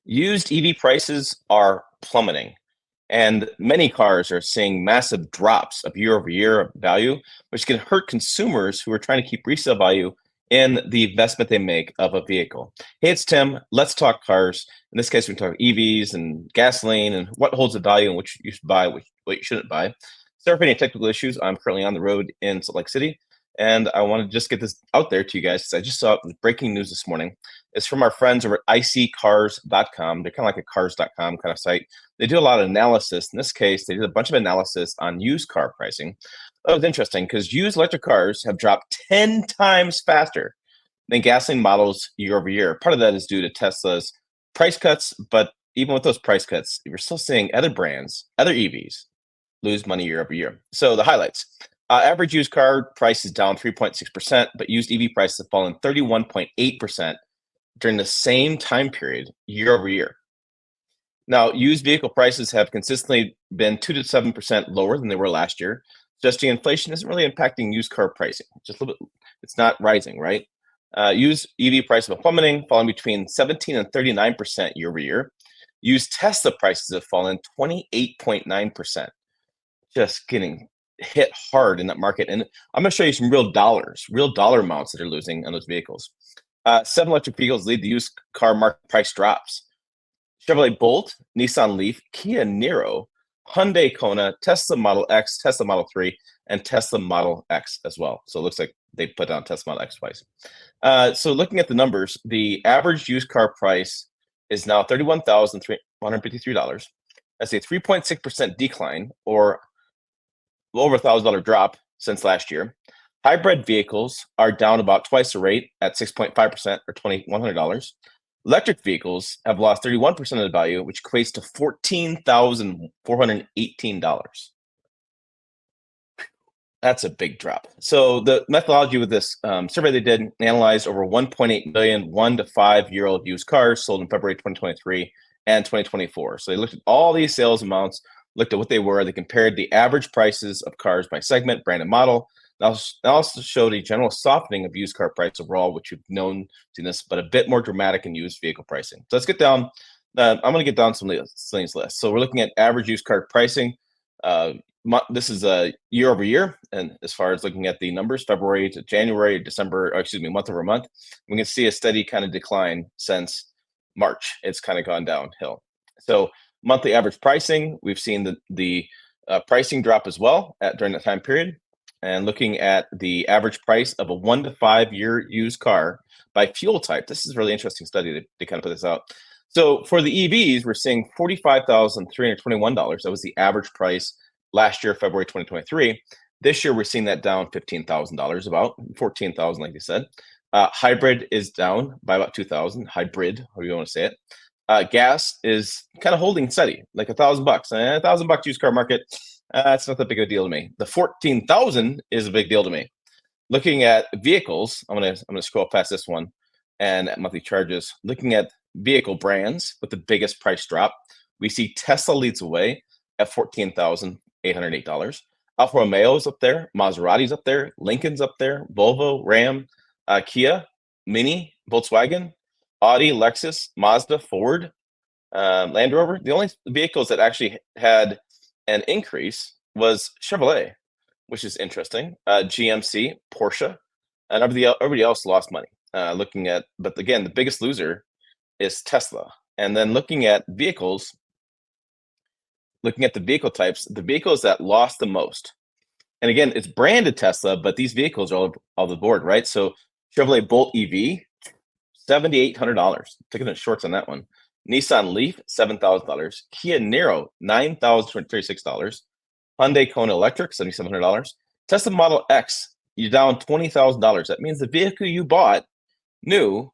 Used EV prices are plummeting, and many cars are seeing massive drops of year-over-year value, which can hurt consumers who are trying to keep resale value in the investment they make of a vehicle. Hey, it's Tim. Let's talk cars. In this case, we talk EVs and gasoline and what holds the value and which you should buy, what you shouldn't buy. Sorry for any technical issues. I'm currently on the road in Salt Lake City, and I want to just get this out there to you guys because I just saw breaking news this morning. It's from our friends over at iSeeCars.com. They're kind of like a cars.com kind of site. They do a lot of analysis. In this case, they did a bunch of analysis on used car pricing. That was interesting because used electric cars have dropped 10 times faster than gasoline models year over year. Part of that is due to Tesla's price cuts, but even with those price cuts, you're still seeing other brands, other EVs, lose money year over year. So the highlights. Average used car price is down 3.6%, but used EV prices have fallen 31.8% during the same time period year over year. Now, used vehicle prices have consistently been 2 to 7% lower than they were last year. Suggesting inflation isn't really impacting used car pricing. Just a little bit, it's not rising, right? Used EV prices are plummeting, falling between 17 and 39% year over year. Used Tesla prices have fallen 28.9%, just getting hit hard in that market. And I'm going to show you some real dollar amounts that are losing on those vehicles. 7 electric vehicles lead the used car market price drops. Chevrolet Bolt, Nissan Leaf, Kia Niro, Hyundai Kona, Tesla Model X, Tesla Model 3, and Tesla Model X as well. So it looks like they put down Tesla Model X twice. So looking at the numbers, the average used car price is now $31,153. That's a 3.6% decline, or over $1,000 drop since last year. Hybrid vehicles are down about twice the rate at 6.5% or $2,100. Electric vehicles have lost 31% of the value, which equates to $14,418. That's a big drop. So the methodology with this survey they did analyzed over 1.8 million 1 to 5-year-old used cars sold in February 2023 and 2024. So they looked at all these sales amounts, looked at what they were. They compared the average prices of cars by segment, brand, and model. They also showed a general softening of used car price overall, which you've known seen this, but a bit more dramatic in used vehicle pricing. So let's get down. I'm going to get down some of these lists. So we're looking at average used car pricing. This is a year over year, and as far as looking at the numbers, February to January, December, month over month, we can see a steady kind of decline since March. It's kind of gone downhill. So monthly average pricing, we've seen the pricing drop as well during that time period. And looking at the average price of a 1 to 5-year used car by fuel type, this is a really interesting study to kind of put this out. So for the EVs, we're seeing $45,321. That was the average price last year, February 2023. This year, we're seeing that down $15,000, about $14,000, like you said. Hybrid is down by about $2,000. Hybrid, however you want to say it. Gas is kind of holding steady, like $1,000. $1,000 used car market. It's not that big of a deal to me. The 14,000 is a big deal to me. Looking at vehicles, I'm gonna scroll past this one, and at monthly charges. Looking at vehicle brands with the biggest price drop, we see Tesla leads away at $14,808. Alfa Romeo's up there, Maserati's up there, Lincoln's up there, Volvo, Ram, Kia, Mini, Volkswagen, Audi, Lexus, Mazda, Ford, Land Rover. The only vehicles that actually had an increase was Chevrolet, which is interesting. GMC, Porsche, and everybody else lost money. But again, the biggest loser is Tesla. And then looking at vehicles, looking at the vehicle types, the vehicles that lost the most. And again, it's branded Tesla, but these vehicles are all over the board, right? So Chevrolet Bolt EV, $7,800. Taking the shorts on that one. Nissan Leaf, $7,000. Kia Niro, $9,236. Hyundai Kona Electric, $7,700. Tesla Model X, you're down $20,000. That means the vehicle you bought new,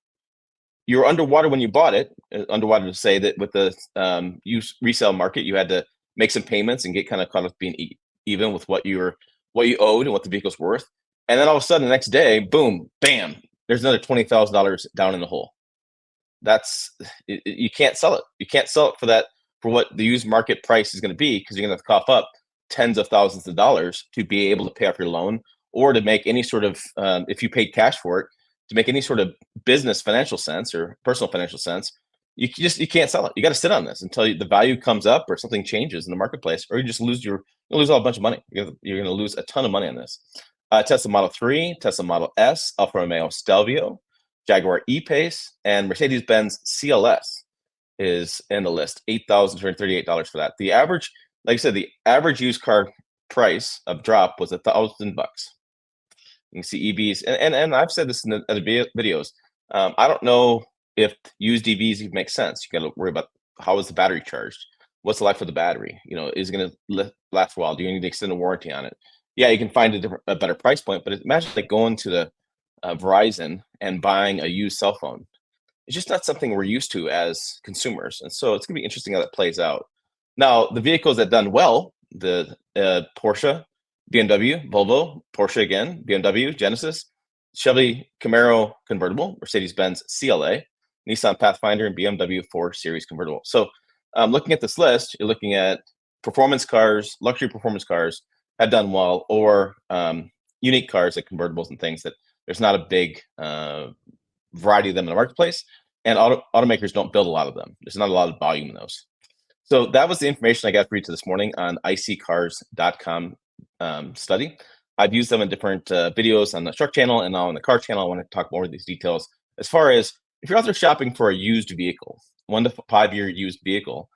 you were underwater when you bought it. Underwater to say that with the used resale market, you had to make some payments and get kind of caught up being even with what you owed and what the vehicle's worth. And then all of a sudden, the next day, boom, bam, there's another $20,000 down in the hole. You can't sell it. You can't sell it for what the used market price is going to be, because you're going to have to cough up tens of thousands of dollars to be able to pay off your loan, or to make any sort of, if you paid cash for it, to make any sort of business financial sense or personal financial sense. you can't sell it. You got to sit on this until the value comes up or something changes in the marketplace, or you just you'll lose a bunch of money. You're going to lose a ton of money on this. Tesla Model 3, Tesla Model S, Alfa Romeo Stelvio, Jaguar E-Pace, and Mercedes-Benz CLS is in the list. $8,238 for that. The average, like I said, the average used car price of drop was $1,000. You can see EVs, and I've said this in the other videos. I don't know if used EVs even make sense. You got to worry about how is the battery charged, what's the life of the battery. Is it going to last a while? Do you need to extend a warranty on it? Yeah, you can find a better price point, but imagine like going to the Verizon and buying a used cell phone. It's just not something we're used to as consumers, and so it's going to be interesting how that plays out. Now, the vehicles that done well, the Porsche, BMW, Volvo, Porsche again, BMW, Genesis, Chevy Camaro convertible, Mercedes-Benz CLA, Nissan Pathfinder, and BMW 4 Series convertible. So looking at this list, you're looking at performance cars, luxury performance cars have done well, or unique cars like convertibles and things that there's not a big variety of them in the marketplace, and automakers don't build a lot of them. There's not a lot of volume in those. So that was the information I got for you this morning on iSeeCars.com study. I've used them in different videos on the truck channel and now on the car channel. I want to talk more of these details. As far as if you're out there shopping for a used vehicle, 1 to 5 year used vehicle,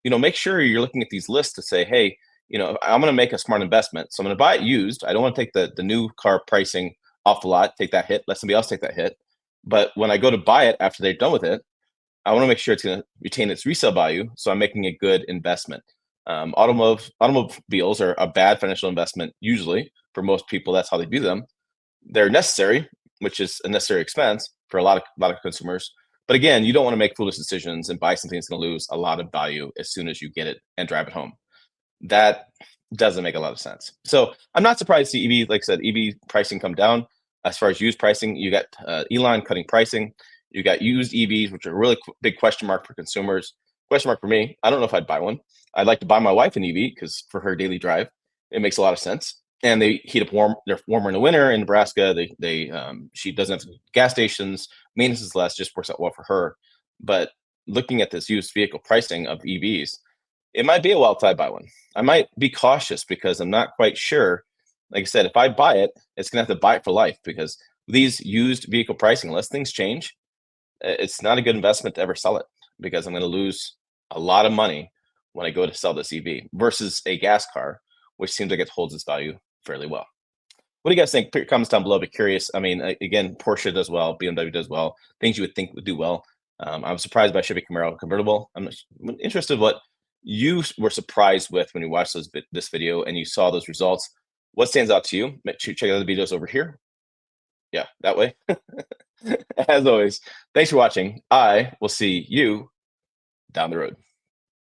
make sure you're looking at these lists to say, hey, I'm going to make a smart investment. So I'm going to buy it used. I don't want to take the new car pricing off the lot, take that hit, let somebody else take that hit. But when I go to buy it after they're done with it, I want to make sure it's going to retain its resale value. So I'm making a good investment. Automobiles are a bad financial investment usually for most people. That's how they do them. They're necessary, which is a necessary expense for a lot of consumers. But again, you don't want to make foolish decisions and buy something that's going to lose a lot of value as soon as you get it and drive it home. That doesn't make a lot of sense. So I'm not surprised to see EV, like I said, EV pricing come down. As far as used pricing, you got Elon cutting pricing. You got used EVs, which are a really big question mark for consumers. Question mark for me. I don't know if I'd buy one. I'd like to buy my wife an EV because for her daily drive, it makes a lot of sense. And they heat up warm. They're warmer in the winter in Nebraska. She doesn't have gas stations. Maintenance is less. Just works out well for her. But looking at this used vehicle pricing of EVs, it might be a wild side buy one. I might be cautious because I'm not quite sure. Like I said, if I buy it, it's gonna have to buy it for life because these used vehicle pricing, unless things change, it's not a good investment to ever sell it because I'm going to lose a lot of money when I go to sell this EV versus a gas car, which seems like it holds its value fairly well. What do you guys think? Put your comments down below. Be curious. I mean, again, Porsche does well, BMW does well, things you would think would do well. I'm surprised by Chevy Camaro convertible. I'm interested what you were surprised with when you watched this video and you saw those results. What stands out to you? Check out the videos over here. Yeah, that way. As always, thanks for watching. I will see you down the road.